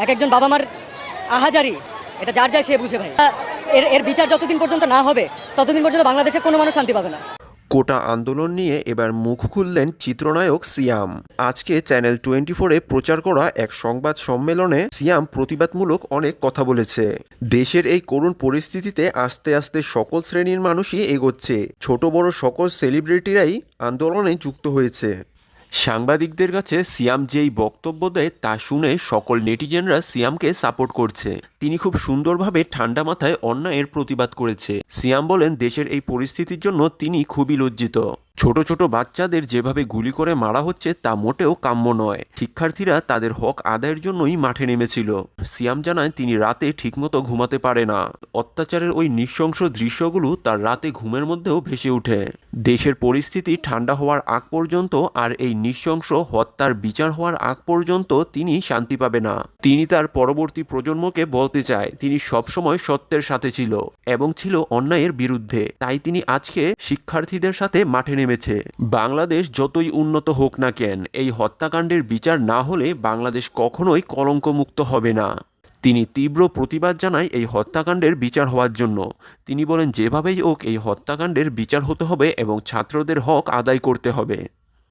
এক একজন বাবা মার আহাজারি, এটা যার যায় সে বুঝে ভাই। এর এর বিচার যতদিন পর্যন্ত না হবে ততদিন পর্যন্ত বাংলাদেশের কোনো মানুষ শান্তি পাবে না। কোটা আন্দোলন নিয়ে এবার মুখ খুললেন চিত্রনায়ক সিয়াম। আজকে চ্যানেল 24-এ প্রচার করা এক সংবাদ সম্মেলনে সিয়াম প্রতিবাদমূলক অনেক কথা বলেছে। দেশের এই করুণ পরিস্থিতিতে আস্তে আস্তে সকল শ্রেণীর মানুষই এগোচ্ছে, ছোট বড় সকল সেলিব্রিটিরাই আন্দোলনে যুক্ত হয়েছে। সাংবাদিকদের কাছে সিয়াম যেই বক্তব্য দেয় তা শুনে সকল নেটিজেনরা সিয়ামকে সাপোর্ট করছে। তিনি খুব সুন্দরভাবে ঠান্ডা মাথায় অন্যায়ের প্রতিবাদ করেছে। সিয়াম বলেন, দেশের এই পরিস্থিতির জন্য তিনি খুবই লজ্জিত। ছোট ছোট বাচ্চাদের যেভাবে গুলি করে মারা হচ্ছে তা মোটেও কাম্য নয়। শিক্ষার্থীরা তাদের হক আদায়ের জন্যই মাঠে নেমেছিল। সিয়াম জানায়, তিনি রাতে ঠিকমতো ঘুমাতে পারে না। অত্যাচারের ওই নৃশংস দৃশ্যগুলো তার রাতে ঘুমের মধ্যেও ভেসে ওঠে। দেশের পরিস্থিতি ঠান্ডা হওয়ার আগ পর্যন্ত আর এই নৃশংস হত্যার বিচার হওয়ার আগ পর্যন্ত তিনি শান্তি পাবে না। তিনি তার পরবর্তী প্রজন্মকে বলতে চায়, তিনি সবসময় সত্যের সাথে ছিল এবং ছিল অন্যায়ের বিরুদ্ধে। তাই তিনি আজকে শিক্ষার্থীদের সাথে মাঠে নেমেছে। বাংলাদেশ যতই উন্নত হোক না কেন, এই হত্যাকাণ্ডের বিচার না হলে বাংলাদেশ কখনোই কলঙ্কমুক্ত হবে না। তিনি তীব্র প্রতিবাদ জানায় এই হত্যাকাণ্ডের বিচার হওয়ার জন্য। তিনি বলেন, যেভাবেই হোক এই হত্যাকাণ্ডের বিচার হতে হবে এবং ছাত্রদের হক আদায় করতে হবে।